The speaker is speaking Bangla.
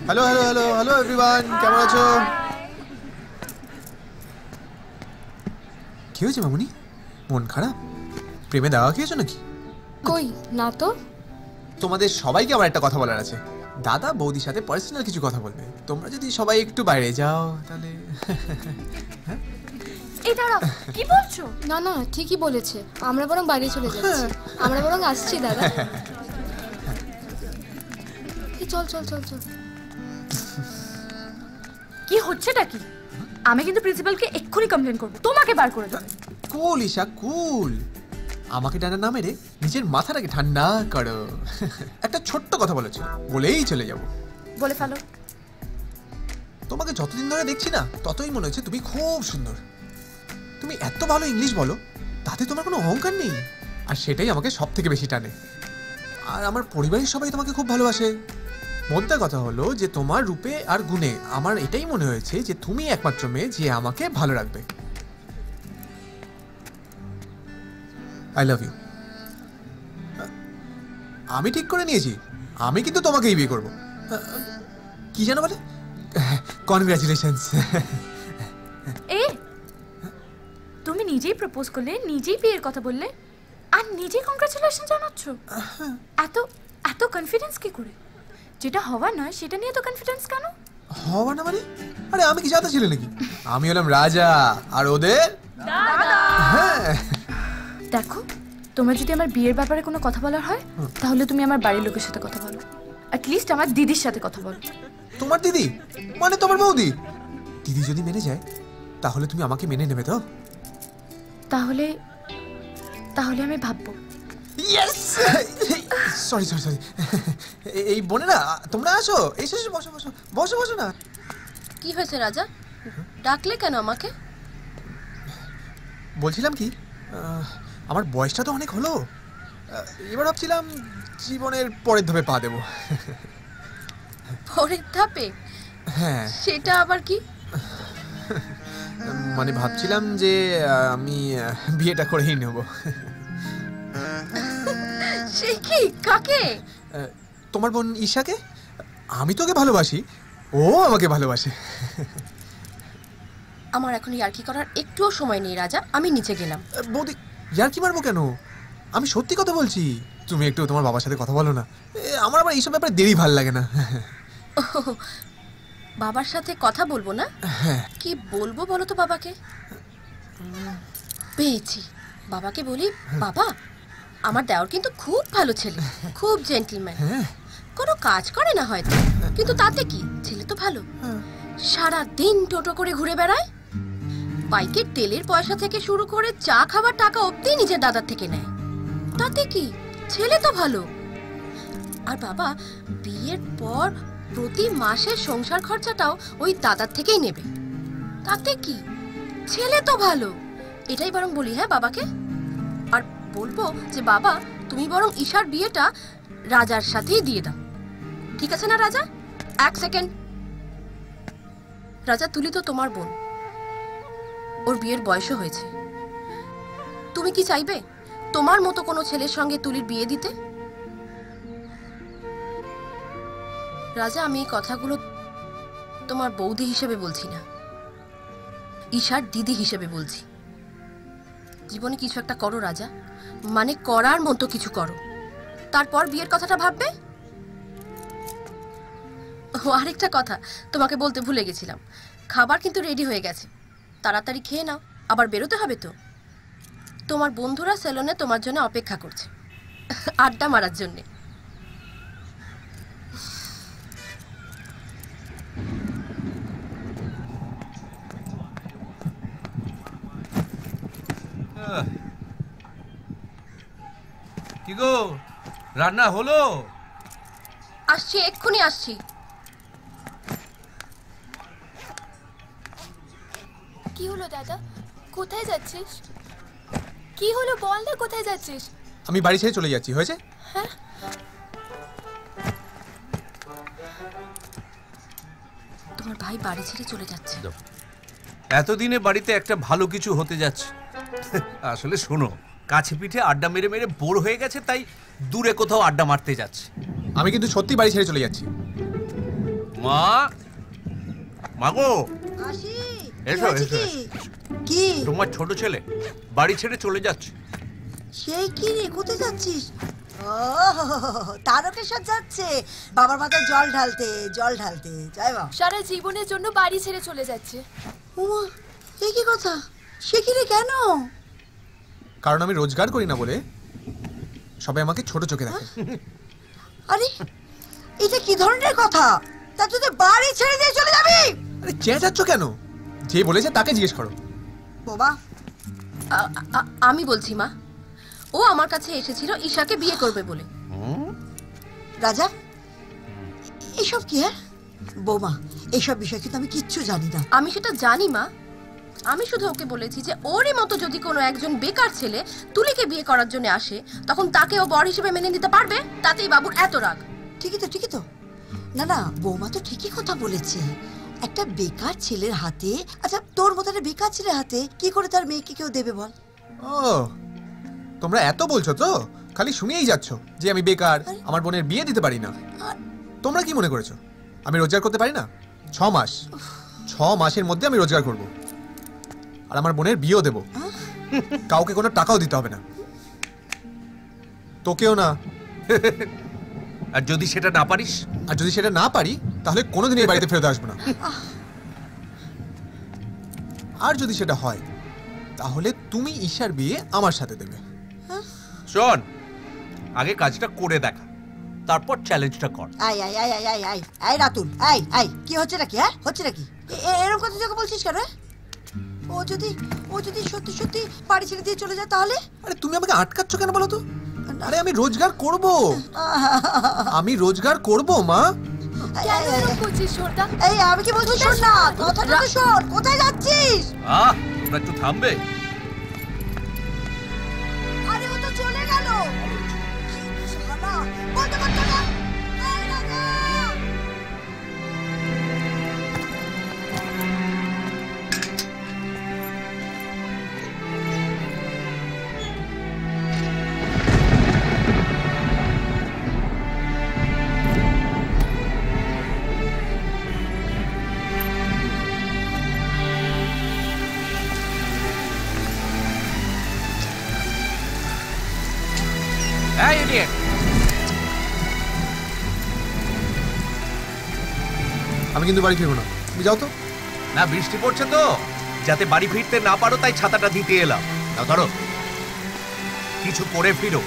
Hello hello hello hello everyone, কেমন আছো? কি হয়েছে মামুনি? মন খারাপ? প্রেমে দাওয়া খেয়েছো নাকি? কই না তো। তোমাদের সবাইকে আমার একটা কথা বলার আছে। দাদা বৌদির সাথে পার্সোনাল কিছু কথা বলবে। তোমরা যদি সবাই একটু বাইরে যাও তাহলে। এই দাঁড়াও, কি বলছো? না না, ঠিকই বলেছে, আমরা বরং বাইরে চলে যাচ্ছি। আমরা বরং আসছি দাদা। চল চল চল চল। কি হচ্ছেটা কি? আমি কিন্তু প্রিন্সিপালকে এক্ষুনি কমপ্লেন করব, তোমাকে বার করে দেব। কুল ঈশা কুল, আমাকে ডানা না মেরে নিজের মাথাটাকে ঠান্ডা করো। একটা ছোট্ট কথা বলেছো, বলেই চলে যাব। বলে ফেলো। তোমাকে যতদিন ধরে দেখছি না, ততই মনে হচ্ছে তুমি খুব সুন্দর। তুমি এত ভালো ইংলিশ বলো, তাতে তোমার কোনো অহংকার নেই, আর সেটাই আমাকে সব থেকে বেশি টানে। আর আমার পরিবারের সবাই তোমাকে খুব ভালোবাসে। মোদ্দা কথা হলো যে তোমার রূপে আর গুণে আমার এটাই মনে হয়েছে যে তুমি একমাত্র মেয়ে যে আমাকে ভালো রাখবে। I love you. আমি ঠিক করে নিয়েছি, আমি কিন্তু তোমাকেই বিয়ে করব। কি জানো বলে? কনগ্রাচুলেশনস। এ তুমি নিজেই প্রপোজ করলে, নিজেই বিয়ের কথা বললে, আর নিজেই কংগ্রাচুলেশন জানাচ্ছ। এত এত কনফিডেন্স কি করে? যেটা হওয়ার নয় সেটা নিয়ে তো কনফিডেন্স কেন? হওয়া না মানে? আরে আমি কি জাতা ছিল নাকি? আমি হলাম রাজা আর ওদের দাদা। হ্যাঁ দেখো, তোমার যদি আমার বিয়ের ব্যাপারে কোনো কথা বলার হয়, তাহলে তুমি আমার বাড়ির লোকের সাথে কথা বলো। অ্যাটলিস্ট আমার দিদির সাথে কথা বলো। তোমার দিদি মানে তোমার বৌদি? দিদি যদি মেনে যায় তাহলে তুমি আমাকে মেনে নেবে তো? তাহলে তাহলে আমি ভাববো। ইয়েস। Sorry sorry sorry. এই বোনেরা তোমরা আসো, এসে বসো বসো বসো বসো না। কি হয়েছে রাজা, ডাকলে কেন আমাকে? বলছিলাম কি, আমার বয়সটা তো অনেক হলো, এবার ভাবছিলাম জীবনের পরের ধাপে পা দেবো। পরের ধাপে? হ্যাঁ। সেটা আবার কি? মানে ভাবছিলাম যে আমি বিয়েটা করেই নেব। সে কি? কাকে? তোমার বোন ঈশাকে। আমি তোকে ভালোবাসি, ও আমাকে ভালোবাসে। আমার এখন ইয়ার্কি করার একটুও সময় নেই রাজা, আমি নিচে গেলাম। বৌদি ইয়ার্কি মারবো কেন? আমি সত্যি কথা বলছি। তুমি একটু তোমার বাবার সাথে কথা বলো না, আমার আবার এইসব ব্যাপারে দেরি ভাল লাগে না। বাবার সাথে কথা বলবো না? কি বলবো বলো তো বাবাকে? পেয়েছি, বাবাকে বলি, বাবা আমার দেওর কিন্তু খুব ভালো ছেলে, খুব জেন্টলম্যান, কোনো কাজ করে না হয়তো, কিন্তু তাতে কি, ছেলে তো ভালো। সারা দিন টোটো করে ঘুরে বেড়ায়, বাইকের তেলের পয়সা থেকে শুরু করে চা খাবার টাকা অবধি নিজের দাদার থেকে নেয়, তাতে কি, ছেলে তো ভালো। আর বাবা বিয়ের পর প্রতি মাসে সংসার খরচাটাও ওই দাদার থেকেই নেবে, তাতে কি, ছেলে তো ভালো। এটাই বরং বলি হ্যাঁ বাবাকে, আর বলবো যে বাবা তুমি বরং ঈশার বিয়েটা রাজার সাথেই দিয়ে দাও, ঠিক আছে না রাজা? এক সেকেন্ড রাজা, তুলি তো তোমার বোন, ওর বিয়ের বয়সও হয়েছে, তুমি কি চাইবে তোমার মতো কোনো ছেলের সঙ্গে তুলির বিয়ে দিতে? রাজা আমি এই কথাগুলো তোমার বৌদি হিসেবে বলছি না, ঈশার দিদি হিসেবে বলছি। জীবনে কিছু একটা করো রাজা, মানে করার মতো কিছু করো, তারপর বিয়ের কথাটা ভাববে। ও আরেকটা কথা তোমাকে বলতে ভুলে গেছিলাম, খাবার কিন্তু রেডি হয়ে গেছে, তাড়াতাড়ি খেয়ে নাও, আবার বেরোতে হবে তো। তোমার বন্ধুরা সেলুনে তোমার জন্য অপেক্ষা করছে, আড্ডা মারার জন্যে। কি গো, রান্না হলো? আসছি, এক্ষুনি আসছি। কি হলো দাদা, কোথায় যাচ্ছিস? কি হলো বল না, কোথায় যাচ্ছিস? আমি বাড়ি ছেড়ে চলে যাচ্ছি, হয়েছে? হ্যাঁ, তোমার ভাই বাড়ি ছেড়ে চলে যাচ্ছে। এতদিনে বাড়িতে একটা ভালো কিছু হতে যাচ্ছে। আসলে শোনো, কাছে পিঠে আড্ডা মেরে মেরে বোর হয়ে গেছে, তাই দূরে কোথাও আড্ডা মারতে যাচ্ছে। আমি কিন্তু সত্যি বাড়ি ছেড়ে চলে যাচ্ছি। মা, মাগো, আসি এসো, কি হয়েছে এসো, কি? কি তোমার ছোট ছেলে বাড়ি ছেড়ে চলে যাচ্ছে। সেই কি রে, কোথায় যাচ্ছিস? ও তারকেশ্বর যাচ্ছে বাবার মাথায় জল ঢালতে, জল ঢালতে। জয় বাবা। সারা জীবনের জন্য বাড়ি ছেড়ে চলে যাচ্ছে। উমা, এই কি কথা? সে কি রে, কেন? কারণ আমি রোজগার করি না বলে সবাই আমাকে ছোট চোখে দেখে। আরে এটা কি ধরনের কথা? তা তুই তো বাড়ি ছেড়ে দিয়ে চলে যাবি? আরে চেঁচাচ্ছ কেন? যে বলেছে তাকে জিজ্ঞেস করো। বাবা, আমি বলছি মা, ও আমার কাছে এসেছিল ঈশাকে বিয়ে করবে বলে। রাজা, এসব কি? হ্যাঁ বৌমা, এইসব বিষয় কিন্তু আমি কিচ্ছু জানি না। আমি সেটা জানি মা, আমি শুধু ওকে বলেছি যে ওরই মতো যদি কোনো একজন বেকার ছেলে তুলিকে বিয়ে করার জন্য আসে, তখন তাকে ও বর হিসেবে মেনে নিতে পারবে। তাতেই বাবুর এত রাগ। ঠিকই তো, ঠিকই তো। না না, বৌমা তো ঠিকই কথা বলেছে। একটা বেকার ছেলের হাতে, আচ্ছা তোর মতো একটা বেকার ছেলের হাতে কি করে তার মেয়েকে কেউ দেবে বল? ও, তোমরা এত বলছো তো, খালি শুনিয়েই যাচ্ছ যে আমি বেকার, আমার বোনের বিয়ে দিতে পারি না। তোমরা কি মনে করেছো আমি রোজগার করতে পারি না? 6 মাস, 6 মাসের মধ্যে আমি রোজগার করব, আর আমার বোনের বিয়েও দেব। কাউকে কোনো টাকাও দিতে হবে না, তোকেও না। আর যদি সেটা না পারিস? আর যদি সেটা না পারি তাহলে কোনোদিন এই বাড়িতে ফেরত আসবো না। আর যদি সেটা হয় তাহলে তুমি ঈশার বিয়ে আমার সাথে দেবে। শোন, আগে কাজটা করে দেখা, তারপর চ্যালেঞ্জটা কর। I I I I I I I Ratul, I I কি হচ্ছে নাকি? হ্যাঁ হচ্ছে নাকি? এরকম কথা তোকে বলছিস কেন? ও যদি সত্যি সত্যি বাড়ি ছেড়ে দিয়ে চলে যায় তাহলে? আরে তুমি আমাকে আটকাচ্ছ কেন বলো তো? আরে আমি রোজগার করব, আমি রোজগার করব মা। কেন এরকম করছিস সর্দা? এই আমি কি বলছি শোন না, কথাটা তো শোন। কোথায় যাচ্ছিস? তোমরা একটু থামবে? আরে ও তো চলে গেল। শালা, বলতে পারছো না? এই রাজা! এই idiot! আমি কিন্তু বাড়ি ফিরবো না, তুমি যাও তো। না, বৃষ্টি পড়ছে তো, যাতে বাড়ি ফিরতে না পারো তাই ছাতাটা দিতে এলাম। না ধরো, কিছু করে ফিরো।